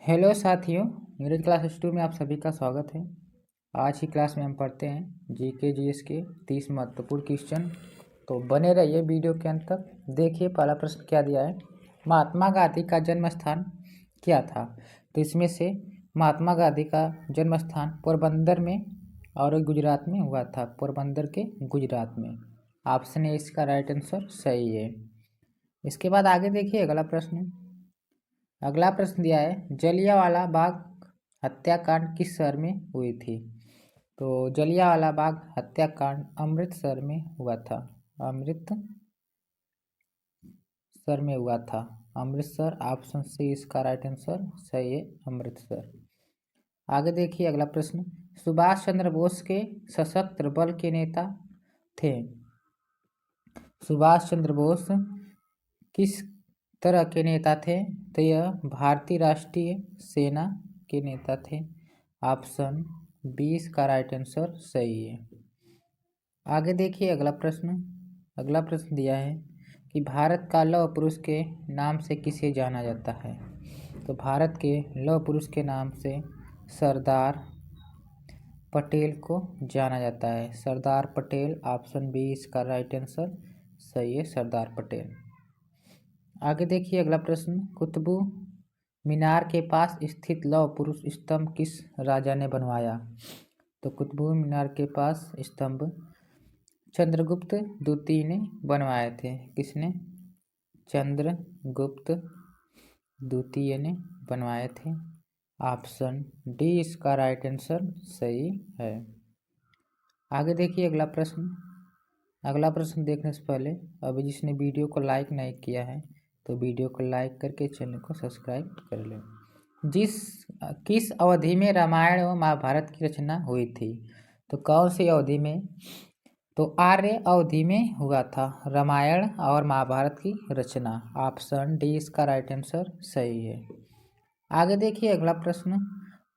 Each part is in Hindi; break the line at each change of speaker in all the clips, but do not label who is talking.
हेलो साथियों, नीरज क्लास 2 में आप सभी का स्वागत है। आज की क्लास में हम पढ़ते हैं जीके जीएस के 30 महत्वपूर्ण क्वेश्चन। तो बने रहिए वीडियो के अंत तक। देखिए पहला प्रश्न क्या दिया है। महात्मा गांधी का जन्म स्थान क्या था? तो इसमें से महात्मा गांधी का जन्म स्थान पोरबंदर में और गुजरात में हुआ था। पोरबंदर के गुजरात में। ऑप्शन ए इसका राइट आंसर सही है। इसके बाद आगे देखिए अगला प्रश्न। अगला प्रश्न दिया है, जलियांवाला बाग हत्याकांड किस शहर में हुई थी? तो जलियांवाला बाग हत्याकांड अमृतसर में हुआ था। अमृतसर में हुआ था। अमृतसर ऑप्शन सी इसका राइट आंसर सही है, अमृतसर। आगे देखिए अगला प्रश्न। सुभाष चंद्र बोस के सशस्त्र बल के नेता थे। सुभाष चंद्र बोस किस तरह के नेता थे? तो यह भारतीय राष्ट्रीय सेना के नेता थे। ऑप्शन 20 का राइट आंसर सही है। आगे देखिए अगला प्रश्न। अगला प्रश्न दिया है कि भारत का लौह पुरुष के नाम से किसे जाना जाता है? तो भारत के लौह पुरुष के नाम से सरदार पटेल को जाना जाता है। सरदार पटेल ऑप्शन 20 का राइट आंसर सही है, सरदार पटेल। आगे देखिए अगला प्रश्न। कुतुब मीनार के पास स्थित लौह पुरुष स्तंभ किस राजा ने बनवाया? तो कुतुब मीनार के पास स्तंभ चंद्रगुप्त द्वितीय ने बनवाए थे। किसने? चंद्रगुप्त द्वितीय ने बनवाए थे। ऑप्शन डी इसका राइट आंसर सही है। आगे देखिए अगला प्रश्न। अगला प्रश्न देखने से पहले अभी जिसने वीडियो को लाइक नहीं किया है तो वीडियो को लाइक करके चैनल को सब्सक्राइब कर लें। किस अवधि में रामायण व महाभारत की रचना हुई थी? तो कौन सी अवधि में? तो आर्य अवधि में हुआ था रामायण और महाभारत की रचना। ऑप्शन डी इसका राइट आंसर सही है। आगे देखिए अगला प्रश्न।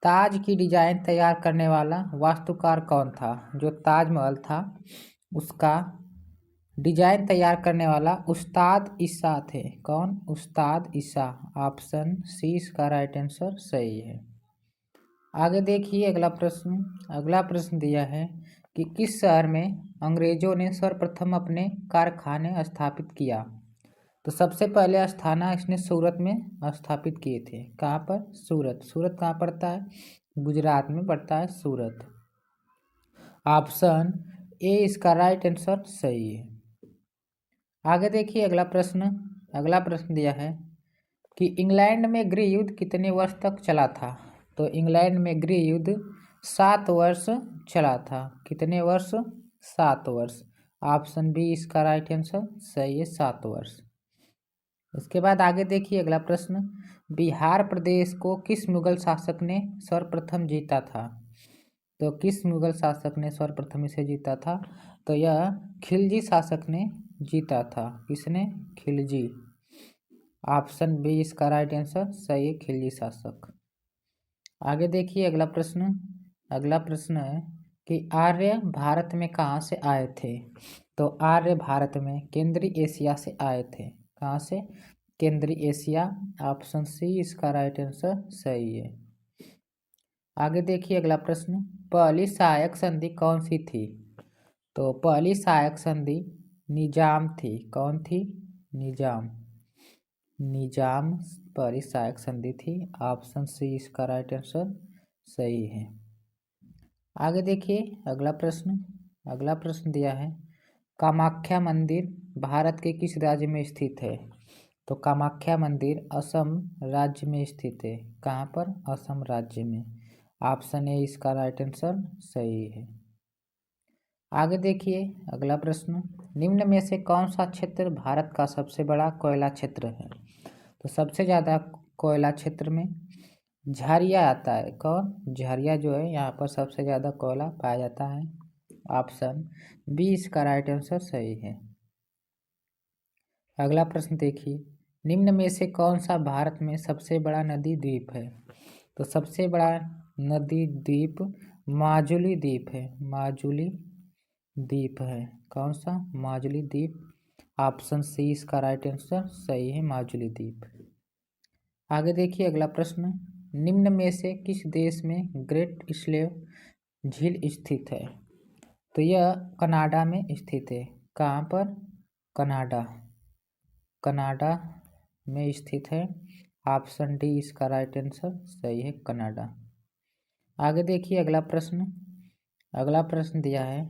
ताज की डिजाइन तैयार करने वाला वास्तुकार कौन था? जो ताजमहल था उसका डिजाइन तैयार करने वाला उस्ताद ईसा थे। कौन? उस्ताद ईसा। ऑप्शन सी इसका राइट आंसर सही है। आगे देखिए अगला प्रश्न। अगला प्रश्न दिया है कि किस शहर में अंग्रेजों ने सर्वप्रथम अपने कारखाने स्थापित किया? तो सबसे पहले स्थाना इसने सूरत में स्थापित किए थे। कहाँ पर? सूरत। सूरत कहाँ पड़ता है? गुजरात में पड़ता है सूरत। ऑप्शन ए इसका राइट आंसर सही है। आगे देखिए अगला प्रश्न। अगला प्रश्न दिया है कि इंग्लैंड में गृह युद्ध कितने वर्ष तक चला था? तो इंग्लैंड में गृह युद्ध 7 वर्ष चला था। कितने वर्ष? 7 वर्ष। ऑप्शन बी इसका राइट आंसर सही है, 7 वर्ष। इसके बाद आगे देखिए अगला प्रश्न। बिहार प्रदेश को किस मुगल शासक ने सर्वप्रथम जीता था? तो किस मुगल शासक ने सर्वप्रथम इसे जीता था? तो यह खिलजी शासक ने जीता था। किसने? खिलजी। ऑप्शन बी इसका राइट आंसर सही है, खिलजी शासक। आगे देखिए अगला प्रश्न। अगला प्रश्न है कि आर्य भारत में कहाँ से आए थे? तो आर्य भारत में केंद्रीय एशिया से आए थे। कहाँ से? केंद्रीय एशिया। ऑप्शन सी इसका राइट आंसर सही है। आगे देखिए अगला प्रश्न। पहली सहायक संधि कौन सी थी? तो पहली सहायक संधि निजाम थी। कौन थी? निजाम। निजाम पहली सहायक संधि थी। ऑप्शन सी इसका राइट आंसर सही है। आगे देखिए अगला प्रश्न। अगला प्रश्न दिया है कामाख्या मंदिर भारत के किस राज्य में स्थित है? तो कामाख्या मंदिर असम राज्य में स्थित है। कहाँ पर? असम राज्य में। ऑप्शन ए इसका राइट आंसर सही है। आगे देखिए अगला प्रश्न। निम्न में से कौन सा क्षेत्र भारत का सबसे बड़ा कोयला क्षेत्र है? तो सबसे ज़्यादा कोयला क्षेत्र में झरिया आता है। कौन? झरिया जो है यहाँ पर सबसे ज़्यादा कोयला पाया जाता है। ऑप्शन बी इसका राइट आंसर सही है। अगला प्रश्न देखिए। निम्न में से कौन सा भारत में सबसे बड़ा नदी द्वीप है? तो सबसे बड़ा नदी द्वीप माजुली द्वीप है। माजुली द्वीप है। कौन सा? माजुली द्वीप। ऑप्शन सी इसका राइट आंसर सही है, माजुली द्वीप। आगे देखिए अगला प्रश्न। निम्न में से किस देश में ग्रेट स्लेव झील स्थित है? तो यह कनाडा में स्थित है। कहाँ पर? कनाडा। कनाडा में स्थित है। ऑप्शन डी इसका राइट आंसर सही है, कनाडा। आगे देखिए अगला प्रश्न। अगला प्रश्न दिया है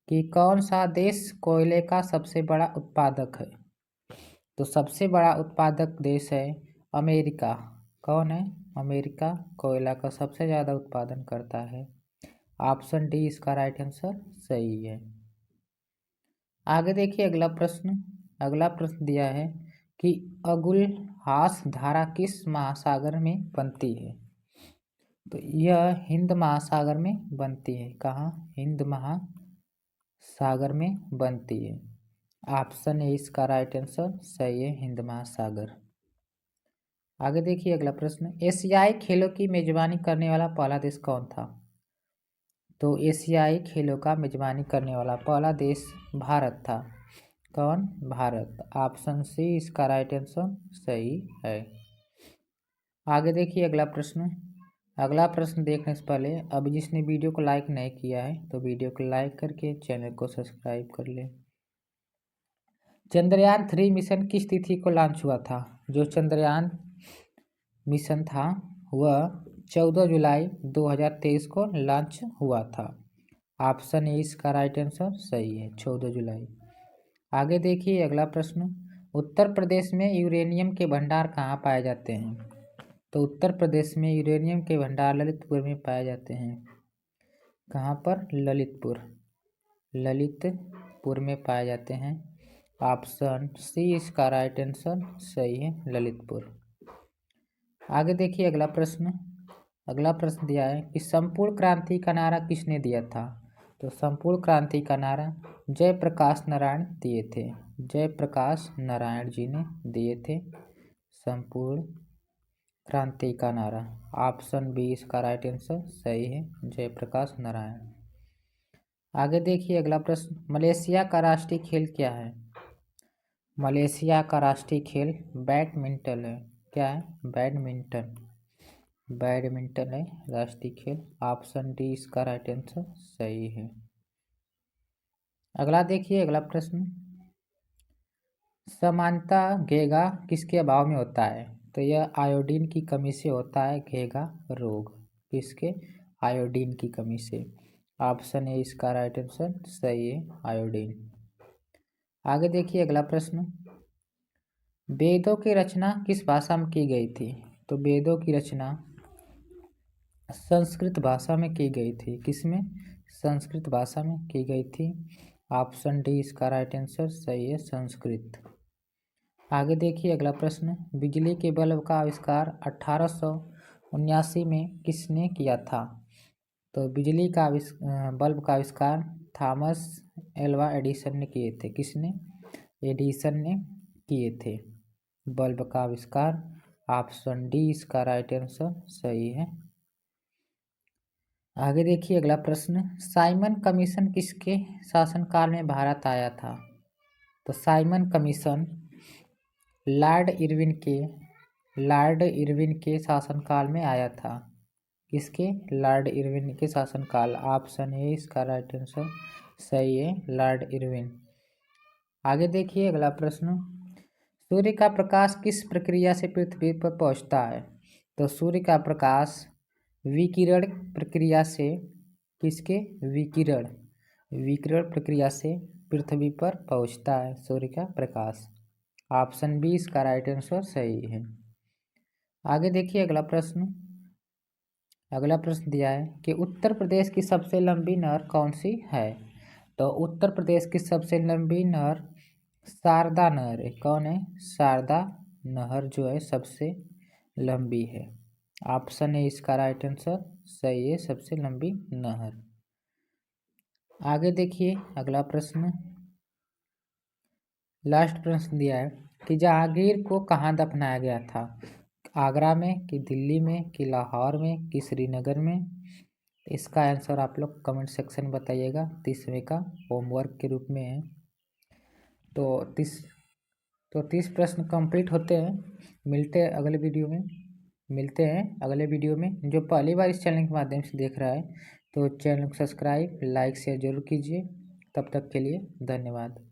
कि कौन सा देश कोयले का सबसे बड़ा उत्पादक है? तो सबसे बड़ा उत्पादक देश है अमेरिका। कौन है? अमेरिका कोयला का सबसे ज़्यादा उत्पादन करता है। ऑप्शन डी इसका राइट आंसर सही है। आगे देखिए अगला प्रश्न। अगला प्रश्न दिया है कि अगुलहास धारा किस महासागर में बनती है? तो यह हिंद महासागर में बनती है। कहाँ? हिंद महासागर में बनती है। ऑप्शन ए इसका राइट आंसर सही है, हिंद महासागर। आगे देखिए अगला प्रश्न। एशियाई खेलों की मेजबानी करने वाला पहला देश कौन था? तो एशियाई खेलों का मेजबानी करने वाला पहला देश भारत था। कौन? भारत। ऑप्शन सी इसका राइट आंसर सही है। आगे देखिए अगला प्रश्न। अगला प्रश्न देखने से पहले अब जिसने वीडियो को लाइक नहीं किया है तो वीडियो को लाइक करके चैनल को सब्सक्राइब कर ले। चंद्रयान 3 मिशन किस तिथि को लॉन्च हुआ था? जो चंद्रयान मिशन था वह 14 जुलाई 2023 को लॉन्च हुआ था। ऑप्शन ए इसका राइट आंसर सही है, 14 जुलाई। आगे देखिए अगला प्रश्न। उत्तर प्रदेश में यूरेनियम के भंडार कहाँ पाए जाते हैं? तो उत्तर प्रदेश में यूरेनियम के भंडार ललितपुर में पाए जाते हैं। कहाँ पर? ललितपुर। ललितपुर में पाए जाते हैं। ऑप्शन सी इसका राइट आंसर सही है, ललितपुर। आगे देखिए अगला प्रश्न। अगला प्रश्न दिया है कि संपूर्ण क्रांति का नारा किसने दिया था? तो संपूर्ण क्रांति का नारा जयप्रकाश नारायण दिए थे। जयप्रकाश नारायण जी ने दिए थे संपूर्ण क्रांति का नारा। ऑप्शन बी इसका राइट आंसर सही है, जयप्रकाश नारायण। आगे देखिए अगला प्रश्न। मलेशिया का राष्ट्रीय खेल क्या है? मलेशिया का राष्ट्रीय खेल बैडमिंटन है। क्या है? बैडमिंटन। बैडमिंटन है राष्ट्रीय खेल। ऑप्शन डी इसका राइट आंसर सही है। अगला देखिए अगला प्रश्न। सामान्यता घेगा किसके अभाव में होता है? तो यह आयोडीन की कमी से होता है घेगा रोग। किसके? आयोडीन की कमी से। ऑप्शन ए इसका राइट आंसर सही है, आयोडीन। आगे देखिए अगला प्रश्न। वेदों की रचना किस भाषा में की गई थी? तो वेदों की रचना संस्कृत भाषा में की गई थी। किसमें? संस्कृत भाषा में की गई थी। ऑप्शन डी इसका राइट आंसर सही है, संस्कृत। आगे देखिए अगला प्रश्न। बिजली के बल्ब का आविष्कार 1879 में किसने किया था? तो बिजली का बल्ब का आविष्कार थॉमस एल्वा एडिसन ने किए थे। किसने? एडिसन ने किए थे बल्ब का आविष्कार। ऑप्शन डी इसका राइट आंसर सही है। आगे देखिए अगला प्रश्न। साइमन कमीशन किसके शासनकाल में भारत आया था? तो साइमन कमीशन लॉर्ड इरविन के शासनकाल में आया था। किसके? लॉर्ड इरविन के शासनकाल। ऑप्शन ए इसका राइट आंसर सही है, लॉर्ड इरविन। आगे देखिए अगला प्रश्न। सूर्य का प्रकाश किस प्रक्रिया से पृथ्वी पर पहुंचता है? तो सूर्य का प्रकाश विकिरण प्रक्रिया से। किसके? विकिरण प्रक्रिया से पृथ्वी पर पहुंचता है सूर्य का प्रकाश। ऑप्शन बी इसका राइट आंसर सही है। आगे देखिए अगला प्रश्न। अगला प्रश्न दिया है कि उत्तर प्रदेश की सबसे लंबी नहर कौन सी है? तो उत्तर प्रदेश की सबसे लंबी नहर शारदा नहर है। कौन है? शारदा नहर जो है सबसे लंबी है। ऑप्शन ए इसका राइट आंसर सही है, सबसे लंबी नहर। आगे देखिए अगला प्रश्न। लास्ट प्रश्न दिया है कि जहांगीर को कहाँ दफनाया गया था? आगरा में, कि दिल्ली में, कि लाहौर में, कि श्रीनगर में? इसका आंसर आप लोग कमेंट सेक्शन में बताइएगा। 30वें का होमवर्क के रूप में है। तो 30 प्रश्न कंप्लीट होते हैं। मिलते हैं अगले वीडियो में। मिलते हैं अगले वीडियो में। जो पहली बार इस चैनल के माध्यम से देख रहा है तो चैनल को सब्सक्राइब, लाइक, शेयर जरूर कीजिए। तब तक के लिए धन्यवाद।